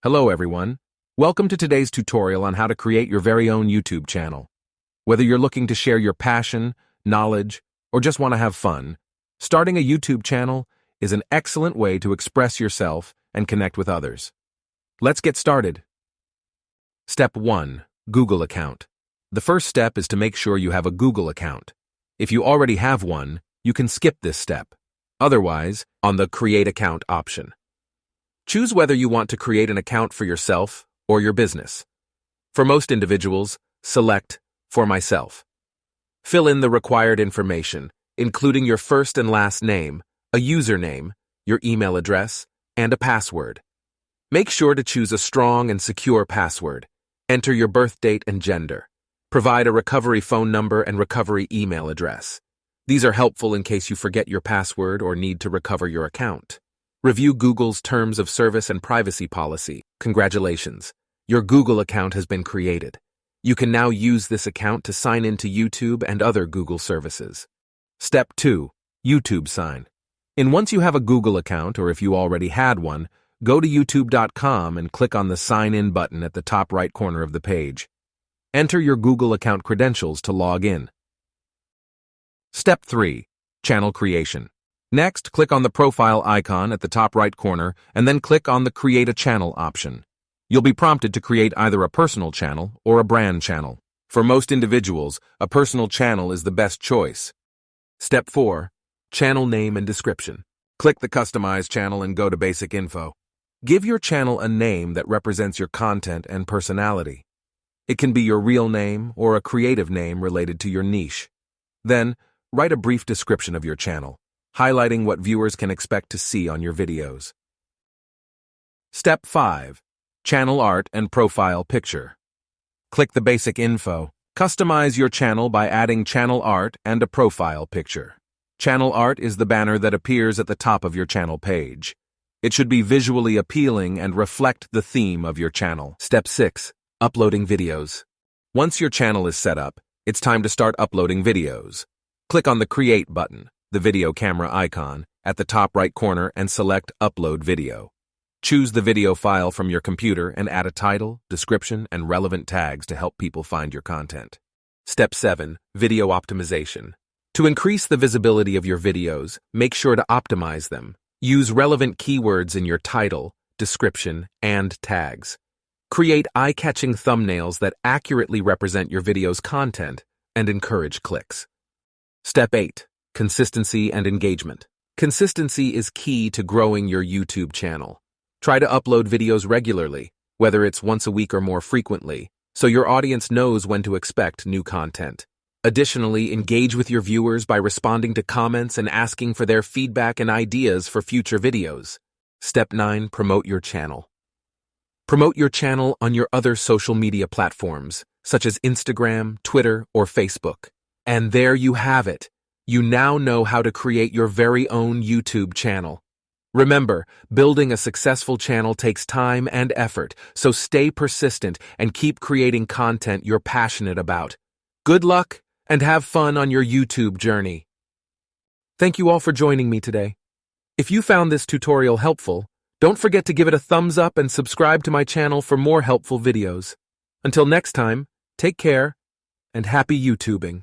Hello everyone. Welcome to today's tutorial on how to create your very own YouTube channel. Whether you're looking to share your passion, knowledge, or just want to have fun, starting a YouTube channel is an excellent way to express yourself and connect with others. Let's get started. Step 1. Google account. The first step is to make sure you have a Google account. If you already have one, you can skip this step. Otherwise, on the Create Account option. Choose whether you want to create an account for yourself or your business. For most individuals, select For Myself. Fill in the required information, including your first and last name, a username, your email address, and a password. Make sure to choose a strong and secure password. Enter your birth date and gender. Provide a recovery phone number and recovery email address. These are helpful in case you forget your password or need to recover your account. Review Google's Terms of Service and Privacy Policy. Congratulations, your Google account has been created. You can now use this account to sign into YouTube and other Google services. Step 2. YouTube sign. Once you have a Google account, or if you already had one, go to youtube.com and click on the Sign In button at the top right corner of the page. Enter your Google account credentials to log in. Step 3. Channel creation. Next, click on the profile icon at the top right corner and then click on the Create a Channel option. You'll be prompted to create either a personal channel or a brand channel. For most individuals, a personal channel is the best choice. Step 4. Channel name and description. Click the Customize channel and go to Basic Info. Give your channel a name that represents your content and personality. It can be your real name or a creative name related to your niche. Then, write a brief description of your channel, highlighting what viewers can expect to see on your videos. Step 5. Channel art and profile picture. Click the Basic Info. Customize your channel by adding channel art and a profile picture. Channel art is the banner that appears at the top of your channel page. It should be visually appealing and reflect the theme of your channel. Step 6. Uploading videos. Once your channel is set up, it's time to start uploading videos. Click on the Create button, the video camera icon, at the top right corner and select Upload Video. Choose the video file from your computer and add a title, description, and relevant tags to help people find your content. Step 7. Video optimization. To increase the visibility of your videos, make sure to optimize them. Use relevant keywords in your title, description, and tags. Create eye-catching thumbnails that accurately represent your video's content and encourage clicks. Step 8. Consistency and engagement. Consistency is key to growing your YouTube channel. Try to upload videos regularly, whether it's once a week or more frequently, so your audience knows when to expect new content. Additionally, engage with your viewers by responding to comments and asking for their feedback and ideas for future videos. Step 9. Promote your channel. Promote your channel on your other social media platforms, such as Instagram, Twitter, or Facebook. And there you have it. You now know how to create your very own YouTube channel. Remember, building a successful channel takes time and effort, so stay persistent and keep creating content you're passionate about. Good luck and have fun on your YouTube journey. Thank you all for joining me today. If you found this tutorial helpful, don't forget to give it a thumbs up and subscribe to my channel for more helpful videos. Until next time, take care and happy YouTubing.